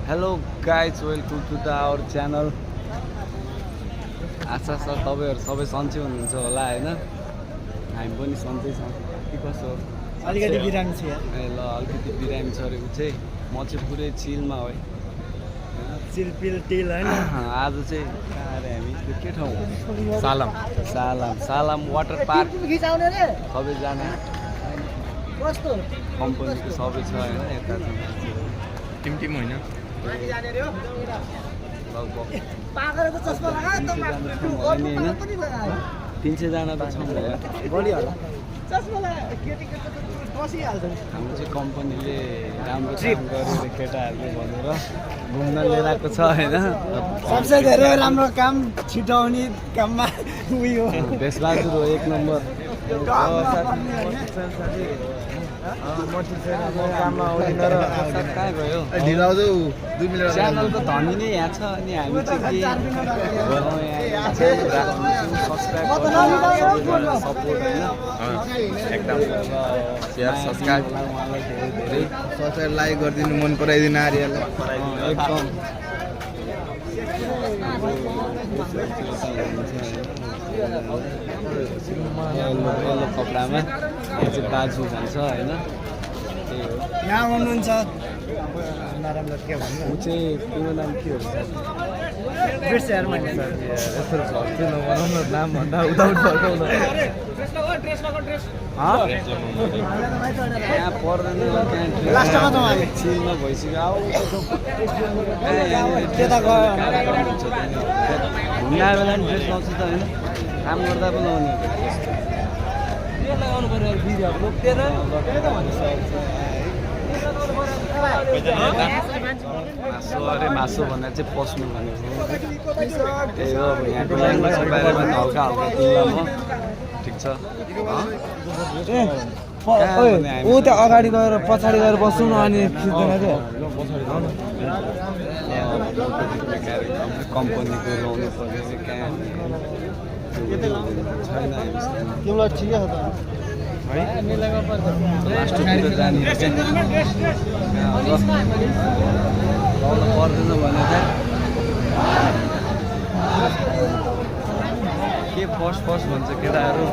Hello guys, welcome to our channel. आशा छ तपाईहरु सबै सन्चै हुनुहुन्छ होला हैन हामी पनि सन्चै छौं के कसो अलिकति बिरामी छ यार ए ल अलिकति बिरामी छ रे उ चाहिँ म चाहिँ पुरै चिलमा हो चिलपिल टिल हैन आज चाहिँ अरे हामी के ठाउँ सालाम वाटर पार्क खिचाउने रे सबै जाने कस्तो कम्पनीको सबै छ हैन यता टिम हैन माथि जाने रे हो लगभग पागलको चस्मा लगा त पनि लगायो 300 जना त छौं होला बढी होला चस्मा लगा केटीको त बसिहाल्छ हाम्रो चाहिँ कम्पनीले राम्रो काम गरेर केटाहरुले भनेर घुम्न लिएको छ हैन सबसे धेरै राम्रो काम छिटाउने काममा उयो बेसबहादुर हो एक नम्बर काममा आउँदैन र कहाँ गयो ढिलाउँदै 2 मिनेट च्यानलको धनी नै यहाँ छ अनि हामी चाहिँ के सपोर्ट हैन एकदम शेयर सब्स्क्राइब लाइक गरिदिनु मन पराइदिनु आर्यलाई एकदम यल्लो कपडामा यहाँ चाहिँ दाजु भन्छ हैन यहाँ हुनुहुन्छ नराम्रो के भन्नु ऊ चाहिँ तिम्रो नाम के हो बिर्स यार मैले यस्तो झर्के नबनाउनु नाम भन्दा उदाउट फर्काउनु यहाँ पर्दैन लास्टमा जाउँ हामी चिलमा भइसक्यो आऊ त्यता गयो घुम्न आयो बेला नि ड्रेस लाउँछु त होइन काम गर्दा पनि लाउने लगाउनु पर्यो फेरि अब लोकेर मासु अरे मासु भन्दा चाहिँ पस्नु भनेको त्यही हो अब यहाँको ल्याङ्ग्वेजको बारेमा हल्का हल्का तुलना ठिक छ ऊ त्यो अगाडि गएर पछाडि गएर बस्नु न अनि खिच्दैन क्या कम्पनीको लाउनु पर्ने चाहिँ कहाँ छैन तिमीलाई ठिकै छ त लास्टतिर जाने लाउनु पर्दैन भने चाहिँ के फर्स्ट भन्छ केटाहरू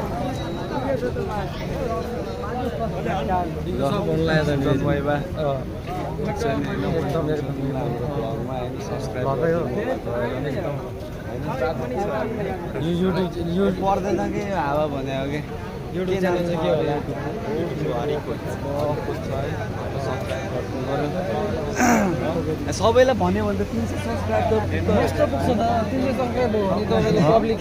यो पर्दैन कि हावा भने हो कि युट्युब च्यानल चाहिँ के हो सबैलाई भन्यो भने त 300 सब्स्क्राइब पुग्छ त 300 सब्स्क्राइब हो भने तपाईँले पब्लिक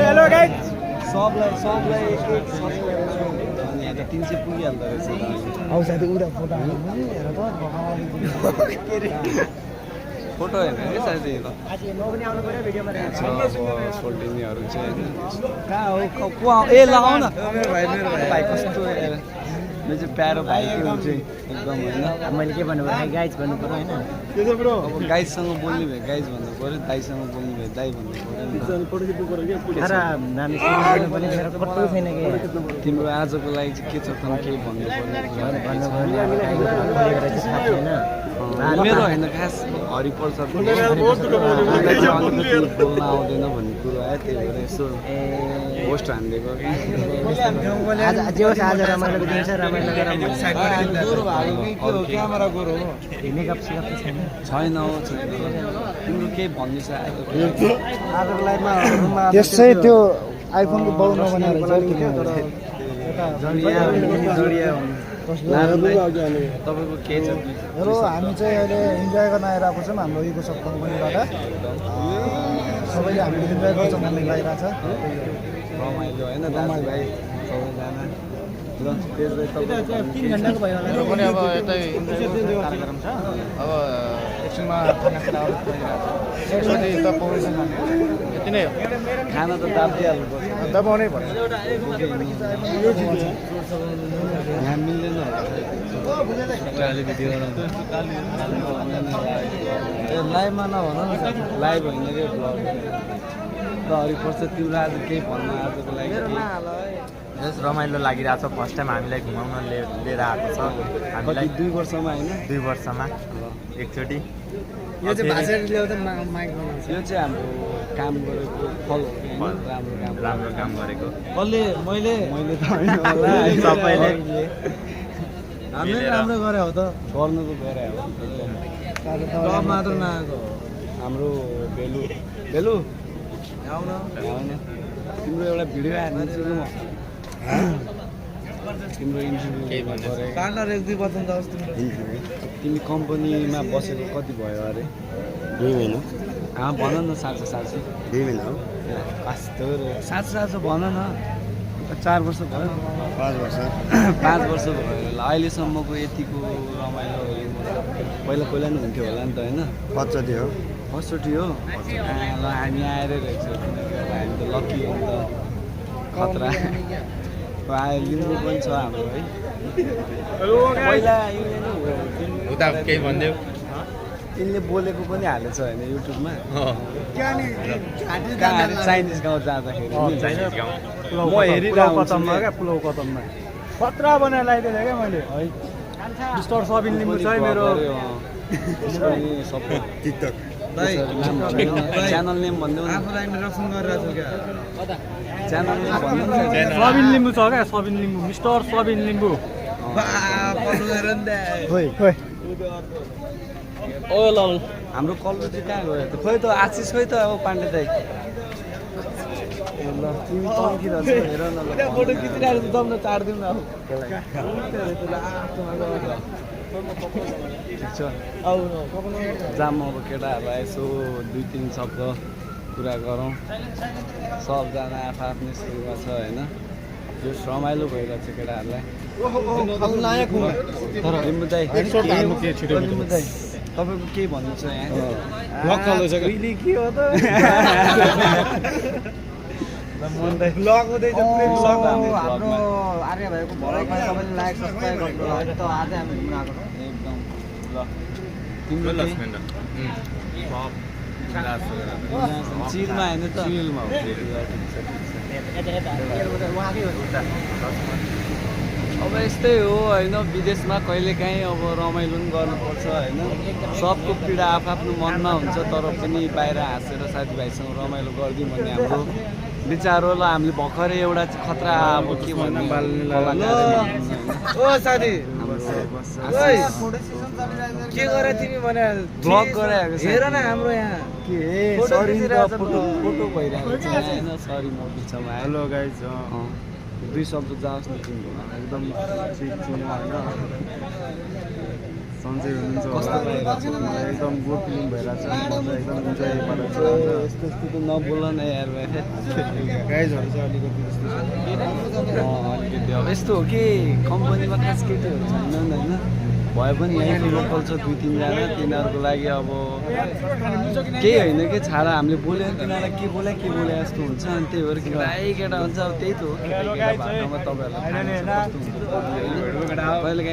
हेलो गाइस सबलाई एक सब्स्क्राइब अनि यहाँ त 300 पुगिहाल्दो रहेछ आउ साथी उडा फोटो हाल्नु हेर त फोटो हेर्ने है साथी त आज म पनि आउनु पर्यो भिडियोमा सोल्टिनीहरू चाहिँ कहाँ हो को ए लगाउ न भाइ कस्तो यो चाहिँ प्यारो भाइ के हुन्छ एकदम होइन मैले के भन्नु पर्यो गाइज भन्नु पर्यो हैन अब गाइजसँग बोल्ने भए गाइज भन्नु पर्यो दाइसँग बोल्ने भए दाइ भन्नु पर्यो अरे नानी सुन्नु पनि मेरो फोटो छैन के तिम्रो आजको लागि चाहिँ के छ त केही भन्नु पर्यो मेरो होइन खास हरिप्रसाद बोल्न आउँदैन भन्ने कुरो आयो त्यही भएर यसो पोस्ट हानिदिएको कि आज रमाइलो दिन छ रमाइलो क्यामेरा गोरो हो मेकअप सेकअप छैन तिम्रो केही भन्दैछ आजको लाइफमा त्यसै त्यो आइफोनको बाउ नबनाएर तपाईँको के छ हामी चाहिँ अहिले इन्जोय गर्न आइरहेको छौँ हाम्रो इको सब कम्पनीबाट सबैले हामीले इन्जोय गर्छौँ भन्ने लागिरहेको छ रमाइलो होइन दाजुभाइ सबैजना ल 3 घण्टाको भयो होला पनि अब यतै कार्यक्रम छ अब एकछिनमा खाना त पाउँछ यति नै हो खाना त दाबिहाल्नुपर्छ दबाउनै पर्छ यहाँ मिल्दैन लाइभमा नभन न लाइभ होइन रे ब्लग ल हरिप्रसाद तिम्रो आज केही भन्न आजको लागि यस रमाइलो लागिरहेको छ फर्स्ट टाइम हामीलाई घुमाउन लिएर आएको छ हामीलाई 2 वर्षमा होइन 2 वर्षमा एकचोटि यो चाहिँ भाषाले ल्याउँदा माइक बनाउँछ यो चाहिँ हाम्रो काम गरेको फल हो कि होइन? राम्रो काम गरेको कसले मैले त होइन होला सबैले हामीले राम्रो गरे हो त गर्नु त गरे हो क्लब मात्र नआएको हाम्रो बेलु आउन होइन तिम्रो एउटा भिडियो हाल्छु कि म तिम्रो इन्टरभ्यू केही भन्ने गरेँ पार्टनर 1-2 वर्ष त अस्ति तिमी कम्पनीमा बसेको कति भयो अरे 2 महिना भन न साँच्चै 2 महिना हो साँच्चो भन न 4 वर्ष भयो 5 वर्ष 5 वर्ष भयो होला अहिलेसम्मको यतिको रमाइलो पहिला नि हुन्थ्यो होला नि त होइन पछाडि हो फर्स्टचोटि हो ल हामी आएरै रहेछ किनकि अब हामी त लकी हो नि त खतरा लिम्बू पनि छ हाम्रो है पहिला उता केही भनिदेऊ यिनले बोलेको पनि हालेछ होइन युट्युबमा चाइनिज गाउँ जाँदाखेरि म हेरिरहेको क्या पुलाउ कतममा खतरा बनाएर लगाइदिएँ क्या मैले है मिस्टर सबिन लिम्बू छ है मेरो सबै टिकटक च्यानल नेम भनिदेऊ न आफूलाई इन्ट्रोडक्सन गरिरहेको छु क्या च्यानल नेम भनिदेऊ न सबिन लिम्बू छ क्या सबिन लिम्बू मिस्टर सबिन लिम्बू हाम्रो कल्लो चाहिँ कहाँ गयो त खोइ त आशिष खोइ त अब पाण्डे दाइ ल तिमी तन्किरहेको छ हेर न ल फोटो खिचिरहेको छ दम्न चाडिदिउँ न ठिक छ जाम अब केटाहरूलाई यसो 2-3 शब्द कुरा गरौँ सबजना आफ्नै स्कुलमा छ होइन यो रमाइलो भइरहेको छ केटाहरूलाई लिम्बू दाइ तपाईँको के भन्नु छ यहाँ के हो त हाम्रो आर्य भाइको भ्लगमा सबैले लाइक सब्सक्राइब गर्नु अहिले त आजै हामी घुम्न आएको एकदम ल तिम्रो चिरमा होइन त चिलमा अब यस्तै हो होइन विदेशमा कहिलेकाहीँ अब रमाइलो पनि गर्नुपर्छ होइन सबको पीडा आफ्नो मनमा हुन्छ तर पनि बाहिर हाँसेर साथीभाइसँग रमाइलो गरिदिउँ भन्ने हाम्रो विचार हो ल हामीले भर्खरै एउटा खतरा अब के भन्नु ओ साथी के गरे तिमी भने ब्लग गराएको छ हेर न हाम्रो यहाँ के सरी फोटो भइरहेको छ होइन सरी म बिचमा हेलो गाइज 2 शब्द जाओस् न तिम्रो एकदम ठिक छु म होइन सन्चै हुनुहुन्छ कस्तो भइरहेको छ एकदम गुड फिलिङ भइरहेको छ एकदम इन्जोय भइरहेको छ यस्तो त नबोल न यार गाइजहरू चाहिँ अलिकति अलिकति अब यस्तो हो कि कम्पनीमा खास केटीहरू छैनन् होइन भए पनि यहीँ लोकल छ 2-3 जना तिनीहरूको लागि अब केही होइन कि छाडा हामीले बोल्यो भने तिनीहरूलाई के बोले जस्तो हुन्छ अनि त्यही भएर केटा हुन्छ अब त्यही त हो भाषामा तपाईँहरूलाई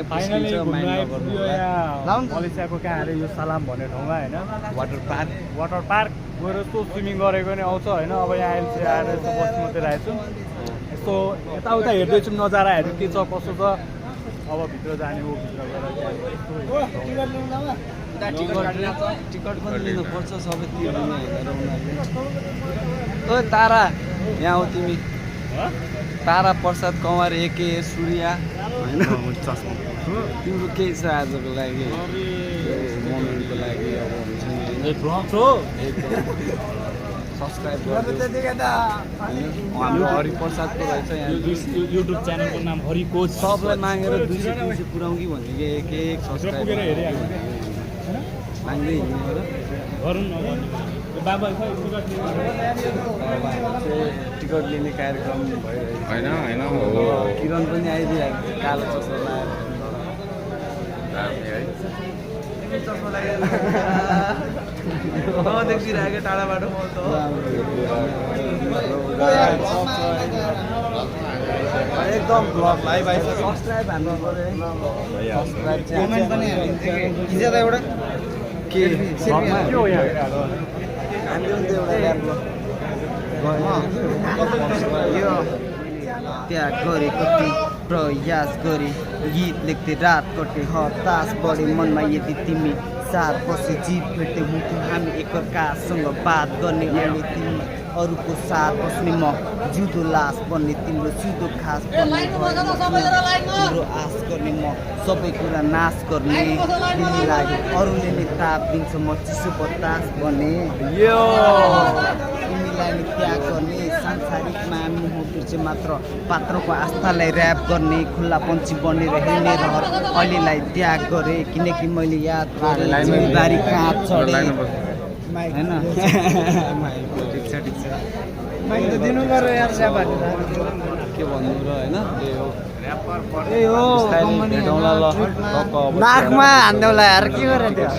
कहिलेकाहीँ मलेसियाको कहाँ अरे यो सलाम भन्ने ठाउँमा होइन वाटर पार्क गएर यस्तो स्विमिङ गरेको नि आउँछ होइन अब यहाँ अहिले आएर यस्तो बस्नु मात्रै रहेको छु यस्तो यताउता हेर्दैछौँ नजाराहरू के छ कसो छ अब भित्र जाने हो भित्र गएर टिकट पनि लिनुपर्छ सबै तिर्ने हेरेर उनीहरूले ओ तारा यहाँ हो तिमी तारा प्रसाद कमार एके सूर्या होइन तिम्रो केही छ आजको लागि मोमेन्टको लागि अब हुन्छ नि सब्सक्राइब हाम्रो हरिप्रसादको रहेछ यहाँ युट्युब च्यानलको नाम हरिकोच सबलाई मागेर 200 पुऱ्याउँ कि भन्ने कि एक सब्सक्राइब माग्दै हिँड्ने हो र टिकट लिने कार्यक्रम भइरहेको होइन किरण पनि आइदिइहाल्छ कालो चस्मा लगाएर देखिरहेको टाढाबाट एकदम ब्लग लाइभ आइस सब्सक्राइब हान्नु पर्यो एउटा के हो हामी एउटा त्याग गरे कति प्रयास गरे गीत लेख्दै रात कटे हतास बढे मनमा यदि तिमी साथ बसे जीत भेट्दै हुन्थ्यौ हामी एकअर्कासँग बात गर्ने अहिले तिमी अरूको साथ बस्ने म जुदो लास बन्ने तिम्रो सुदो खास बन्ने तिम्रो आश गर्ने म सबै कुरा नाश गर्ने तिमीलाई अरूले नै ताप दिन्छ म चिसो बतास बने तिमीलाई नै त्याग गर्ने सांसारिकमा मुह बिर्से मात्र पात्रको आस्थालाई ऱ्याप गर्ने खुल्ला पन्छी बनेर हिँड्ने रहर अहिलेलाई त्याग गरेँ किनकि मैले याद गरेँ जिम्मेवारी कहाँ चढेँ होइन के भन्नु र होइन नाकमा हान्देउला यार के गरेर त्यो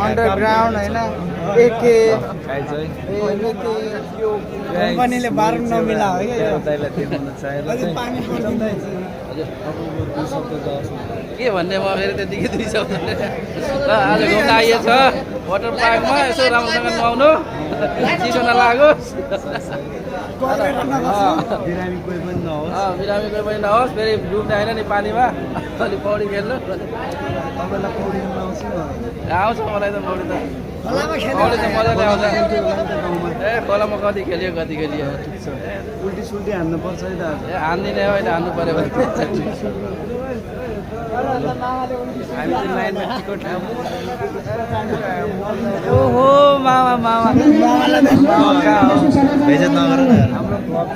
अन्डरग्राउन्ड होइन एके कम्पनीले बार नमिला हो के भन्ने म फेरि त्यतिकै 2 शब्द ल आज घुम्न आइएछ वाटर पार्कमा यसो राम्रोसँग नुहाउनु चिसो नलागोस् बिरामी कोही पनि नहोस् बिरामी कोही पनि नहोस् फेरि डुब्ने होइन नि पानीमा अलि पौडी खेल्नु तपाईँलाई पौडिनु आउँछ आउँछ मलाई त पौडी त पौडी त मजाले आउँछ ए खोलामा कति खेलियो उल्टी सुल्टी हान्नु पर्छ है त ए हान्दिनँ अहिले हान्नु पऱ्यो भने हामी चाहिँ लाइनमा टिकट ओहो मामा मामा बेइज्जत नगर न यार हाम्रो ब्लग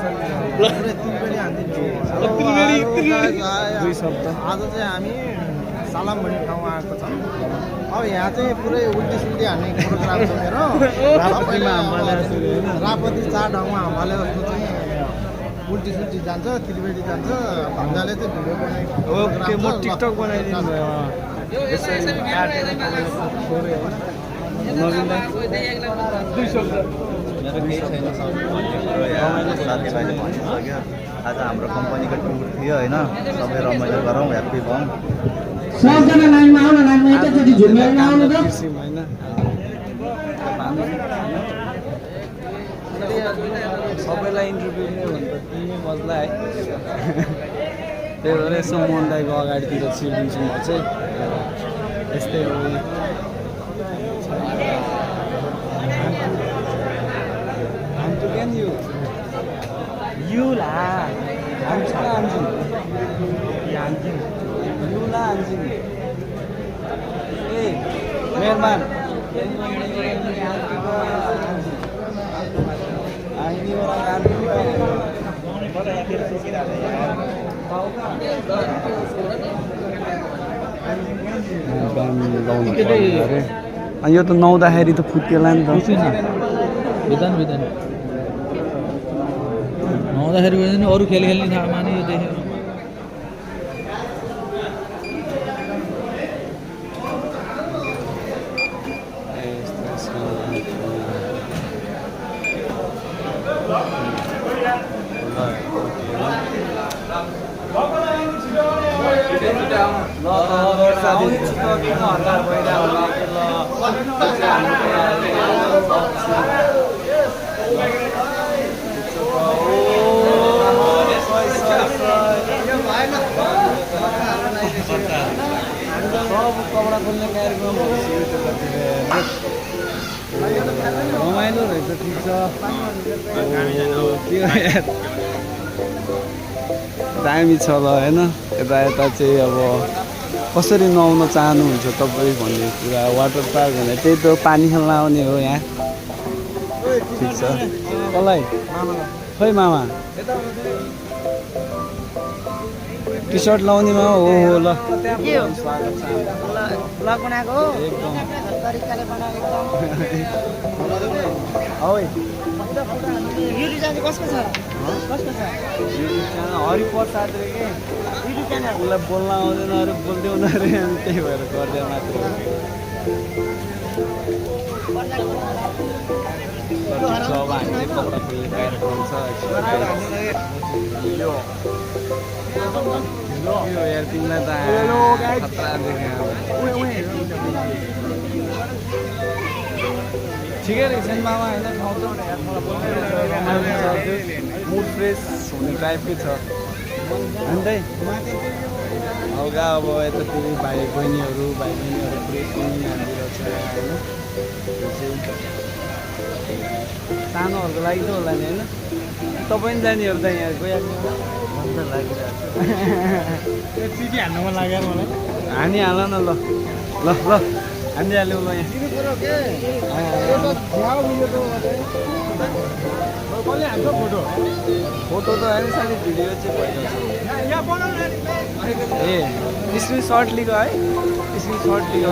छ आज चाहिँ हामी सालाम भन्ने ठाउँमा आएको छौँ अब यहाँ चाहिँ पुरै उल्टी सुल्टी हान्ने प्रोग्राम छ मेरो रापति 4 ठाउँमा हाम्रोले जस्तो चाहिँ उल्टी सुल्टी जान्छ त्रिवेणी जान्छ भन्दाले चाहिँ भिडियो ओके म टिकटक बनाइदिनु भयो मेरो केही छैन साथीभाइले भनिसक्यो आज हाम्रो कम्पनीको टुर थियो होइन सबै रमाइलो गरौँ ह्याप्पी भयौँ सबजना लाइनमा आउन लाइनमा एकैचोटि झुन्ड्याएर आउनु त सबैलाई इन्टरभ्यू लियो भने त तिमी बज्ला है त्यही भएर यसो मोहन दाईको अगाडितिर छिरिदिन्छु म चाहिँ यस्तै हो युला ए मेहमान अनि यो त नुहाउँदाखेरि त फुत्केला नि त नुहाउँदाखेरि पनि अरू खेल खेल्ने ठाउँमा नि यो देख्यो कपडा खोल्ने कार्यक्रम रमाइलो रहेछ ठिक छ दामी छ ल होइन यता चाहिँ अब कसरी नुहाउन चाहनुहुन्छ तपाईँ भन्ने कुरा वाटर पार्क भने त्यही त पानी खेल्न आउने हो यहाँ ठिक छ कसलाई खै मामा टी सर्ट लाउने मामा हो ल स्वागत छ ब्लग बनाएको हो एकदम तरिकाले बनाएको युट्युब च्यानल कसको छ युट्युब च्यानल हरिप्रसाद रे के युट्युब च्यानल उसलाई बोल्न आउँदैन अरे बोल्दै उनीहरू अनि त्यही भएर गर्दै मात्र अब हामीले कपडा खोल्ने कार्यक्रम छ यो यार तिमीलाई त खतरा देखेँ ठिकै रहेछ नि मामा होइन ठाउँ त मुड फ्रेस हुने टाइपकै छ अन्त हल्का अब यतातिर भाइ बहिनीहरू पुरै स्विमिङ हालिरहेको छ होइन त्यो चाहिँ सानोहरूको लागि त होला नि होइन तपाईँ पनि जानेहरू त यहाँ गइहाल्नु मन त लागिरहेको छ चिठी हान्नु मन लाग्यो मलाई हानिहाल न ल ल ल हानिहाल्यौँ ल यहाँ फोटो त होइन साथी भिडियो चाहिँ भइरहेछ ए स्क्रिन सर्ट लिएको है स्क्रिन सर्ट लिएको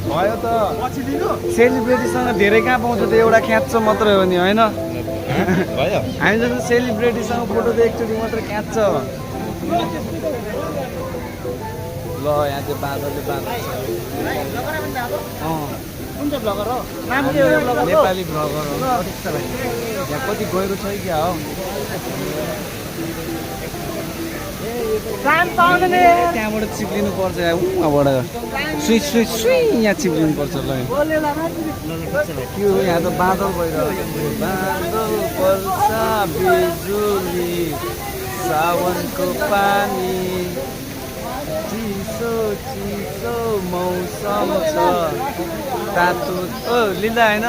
भयो त सेलिब्रेटीसँग धेरै कहाँ पाउँछ त एउटा ख्याच्छ मात्रै हो नि होइन भयो हामी जस्तो सेलिब्रेटीसँग फोटो त एकचोटि मात्रै ख्याच्छ ल यहाँ चाहिँ बाँदरले नेपाली भ्लगर हो यहाँ कति गएको छ क्या हो त्यहाँबाट चिप्लिनु पर्छ उहाँबाट सुई यहाँ चिप्लिनु पर्छ ल के हो यहाँ त बादल भइरहेको बादल पर्छ बिजुली सावनको पानी चिसो चिसो मौसम छ तातो ओ लिँदा होइन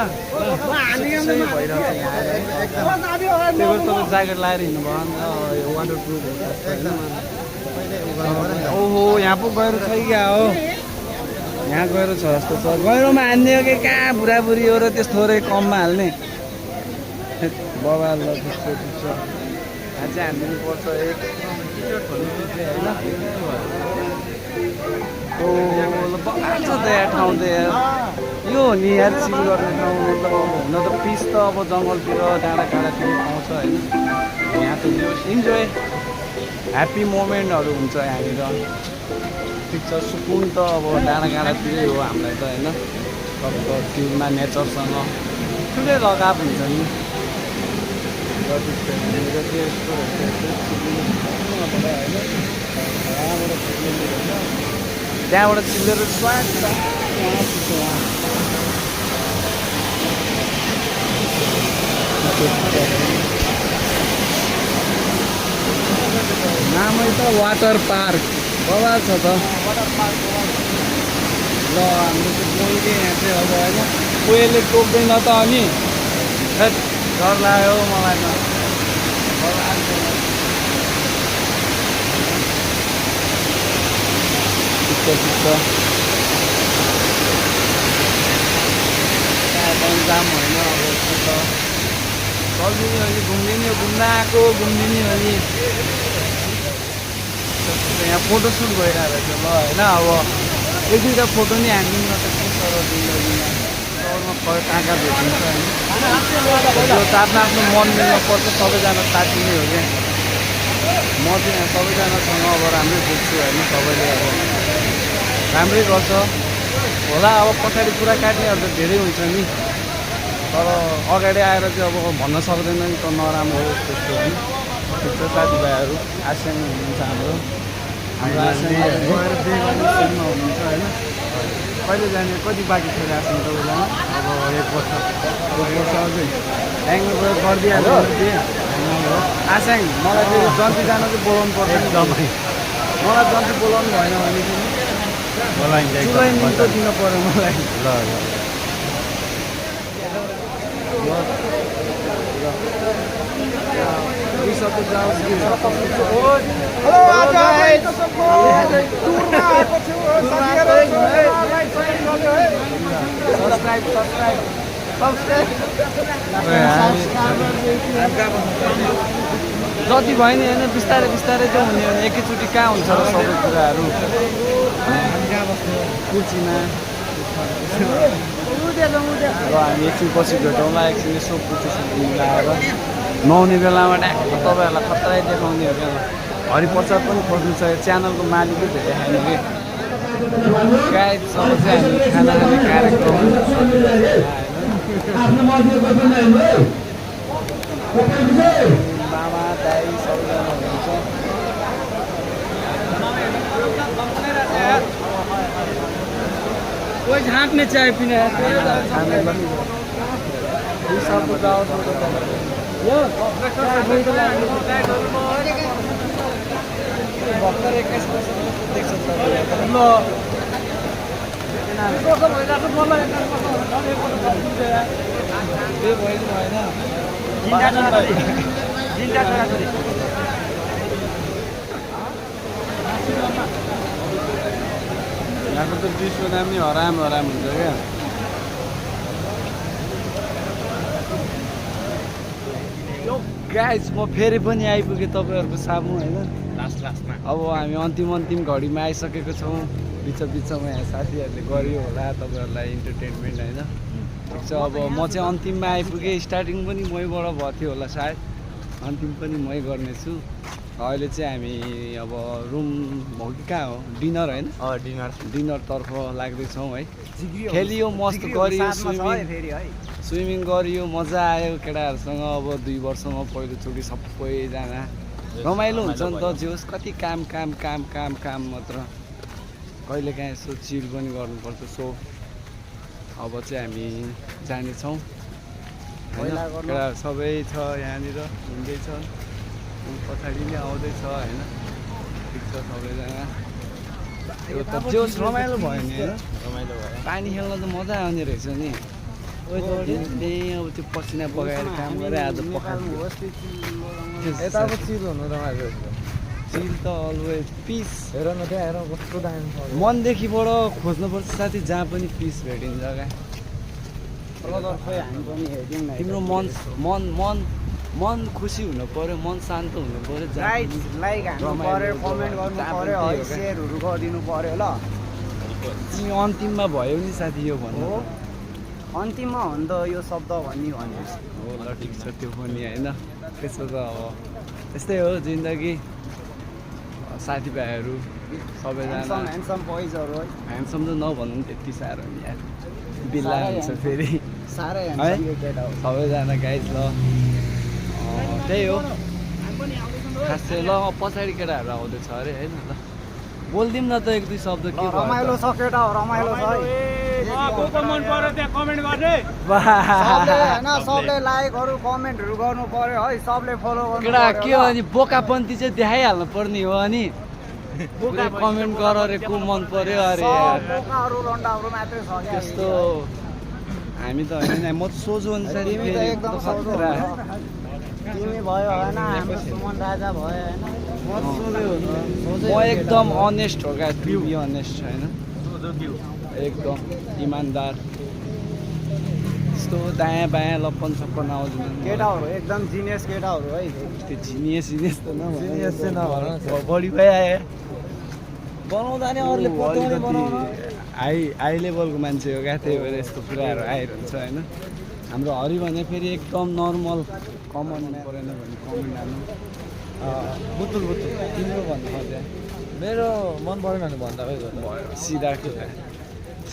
भइरहेको छ यहाँ त्यही भएर तपाईँ ज्याकेट लगाएर हिँड्नुभयो वाटर प्रुफ होइन ओहो यहाँ पो गहिरो छ कि क्या हो यहाँ गहिरो छ जस्तो छ गहिरोमा हान्ने हो कि कहाँ बुढाबुढी हो र त्यस्तो थोरै कममा हाल्ने बबाल ल त्यस्तो छ यहाँ चाहिँ हानिदिनु पर्छ एक होइन बगाएको छ त यहाँ ठाउँ त यो हो नि यार चिल गर्ने ठाउँ मतलब अब हुन त पिस त अब जङ्गलतिर डाँडा काँडातिर पाउँछ होइन यहाँ त इन्जोय ह्याप्पी मोमेन्टहरू हुन्छ यहाँनिर ठिक छ सुकुन त अब डाँडा काँडातिरै हो हामीलाई त होइन तपाईँको फिल्डमा नेचरसँग ठुलै लगाव हुन्छ नि त्यहाँबाट चिल्लेर स्वाद नामै त वाटर पार्क बबाल छ त ल हाम्रो चाहिँ कोहीले यहाँ चाहिँ अब होइन कोहीले टोक्दैन त अनि डर लाग्यो मलाई त जाम होइन अब यस्तो त चल्दिने हो कि घुम्दिने हो घुम्न आएको घुम्दिने हो नि यहाँ फोटोसुट भइरहेको रहेछ ल होइन अब एक दुईवटा फोटो नि हानिदिनु न त के सर जिन्दगीमा सहरमा कहाँ कहाँ भेटिन्छ होइन त्यो त आफ्नो आफ्नो मन मिल्न पर्छ सबैजना साथी नै हो क्या म चाहिँ यहाँ सबैजनासँग अब राम्रै बुझ्छु होइन सबैले अब राम्रै गर्छ होला अब पछाडि कुरा काट्नेहरू त धेरै हुन्छ नि तर अगाडि आएर चाहिँ अब भन्न सक्दैन नि त नराम्रो हो त्यस्तो होइन ठिक छ साथीभाइहरू आस्याङ हुनुहुन्छ हाम्रो आस्याङमा हुनुहुन्छ होइन कहिले जाने कति बाँकी छ आस्याङ तपाईँलाई अब एक वर्ष अझै ह्याङ्गमा गरिदिइहाल्यो आस्याङ मलाई फेरि जन्ती जान चाहिँ बोलाउनु पर्छ नि मलाई जन्ती बोलाउनु भएन भने चुलाइ त दिनु पऱ्यो मलाई ल जति भयो नि होइन बिस्तारै बिस्तारै चाहिँ हुने हो भने एकैचोटि कहाँ हुन्छ र सबै कुराहरू कुर्सीमा र हामी एकछिन पछि भेटौँला एकछिन यसो कुर्सीसँग मिलाएर नुहाउने बेलामा ट्याक्क तपाईँहरूलाई खतरै देखाउने हो क्या हरिप्रसाद पनि खोज्नु छ च्यानलको मालिकै देखाएन कि गाई सब चाहिँ हामी खाना खाने कार्यक्रम मामा दाई सबैजना हुनुहुन्छ कोही झाँक्ने चाय पिने सबको जाओ भर्खर 21 वर्ष देख्छ त्यो भइदिनु भएन यहाँको त डिसको दाम नि हराम हुन्छ क्या गाइस म फेरि पनि आइपुगेँ तपाईँहरूको सामु होइन लास्टमा अब हामी अन्तिम घडीमा आइसकेको छौँ बिचमा यहाँ साथीहरूले गरियो होला तपाईँहरूलाई इन्टरटेनमेन्ट होइन ठिक छ अब म चाहिँ अन्तिममा आइपुगेँ स्टार्टिङ पनि मैबाट भएको थियो होला सायद अन्तिम पनि मै गर्नेछु अहिले चाहिँ हामी अब रुम हो कि कहाँ हो डिनर होइन डिनरतर्फ लाग्दैछौँ है खेलियो मस्त गरियो स्विमिङ गरियो मजा आयो केटाहरूसँग अब 2 वर्षमा पहिलोचोटि सबैजना रमाइलो हुन्छ नि त जे होस् कति काम मात्र कहिलेकाहीँ यसो चिल पनि गर्नुपर्छ सो अब चाहिँ हामी जानेछौँ केटाहरू सबै छ यहाँनिर हिँड्दैछ पछाडि नै आउँदैछ होइन ठिक छ सबैजना त्यो त जे होस् रमाइलो भयो नि होइन पानी खेल्न त मजा आउने रहेछ नि अब त्यो पसिना बगाएर काम गरेर आज चिल हुनु रमाइलो चिल त अलवेज पिस हेर न त्यहाँ हेर कस्तो दामी छ मनदेखिबाट खोज्नुपर्छ साथी जहाँ पनि पिस भेटिन्छ क्या तिम्रो मन खुसी हुनु पर्यो मन शान्त हुनु पर्यो लाइक हान्नु पर्यो कमेन्ट गर्नु पर्यो है सेयरहरू गरिदिनु पर्यो ल तिमी अन्तिममा भयो नि साथी यो भन्नु अन्तिममा हो नि त यो शब्द भन्ने भने हो ल ठिक छ त्यो पनि होइन त्यसो त अब त्यस्तै हो जिन्दगी साथीभाइहरू सबैजना ह्यान्डसम बोइजहरू है ह्यान्डसम त नभन्नु नि त्यति साह्रो नि यार बिल्ला हुन्छ फेरि साह्रै है ह्यान्डसम यो केटा हो सबैजना गाइज ल त्यही हो खास चाहिँ ल पछाडि केटाहरू आउँदैछ अरे होइन ल बोलिदिउँ न त 1-2 शब्द के रमाइलो छ केटा हो रमाइलो छ है सबले लाइकहरू कमेन्टहरू गर्नु पर्यो है सबले फलो गर्नु केटा के हो अनि बोकापन्ती चाहिँ देखाइहाल्नु पर्ने हो अनि पुरा कमेन्ट गर अरे को मन पर्यो अरे बोकाहरू रन्डाहरू मात्रै छ क्या त्यस्तो हामी त होइन म त सोझो अनुसार एकदम सोझो तिमी भयो होइन हाम्रो सुमन राजा भयो होइन म एकदम अनेस्ट हो क्या टु बी अनेस्ट होइन एकदम इमान्दार यस्तो दायाँ बायाँ लप्पन सप्पन आउँदैन केटाहरू एकदम जिनियस केटाहरू है त्यो जिनियस त जिनियस चाहिँ नभन बढी भइआयो बनाउँदा नि अरूले पत्याउने बनाउन हाई लेभलको मान्छे हो क्या त्यही भएर यस्तो कुराहरू आइरहन्छ होइन हाम्रो हरि भने फेरि एकदम नर्मल कमन परेन भने कमेन्ट हाल्नु बुतुल तिम्रो भन्नु खोज्या मेरो मन परेन भने भन्दा भयो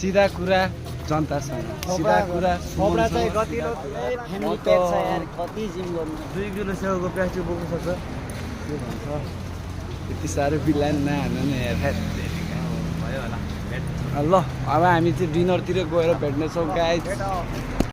सिधा कुरा जनतासँग सिधा कुरा खबरा चाहिँ गतिलो फ्यामिली पेट छ यार कति जिम गर्नु 2 किलो सेउको प्लास्टिक बोक्नु सक्छ के भन्छ यति साह्रो बिलान नहाल्नु नि हेर भयो होला ल अब हामी चाहिँ डिनरतिर गएर भेट्नेछौँ गाइज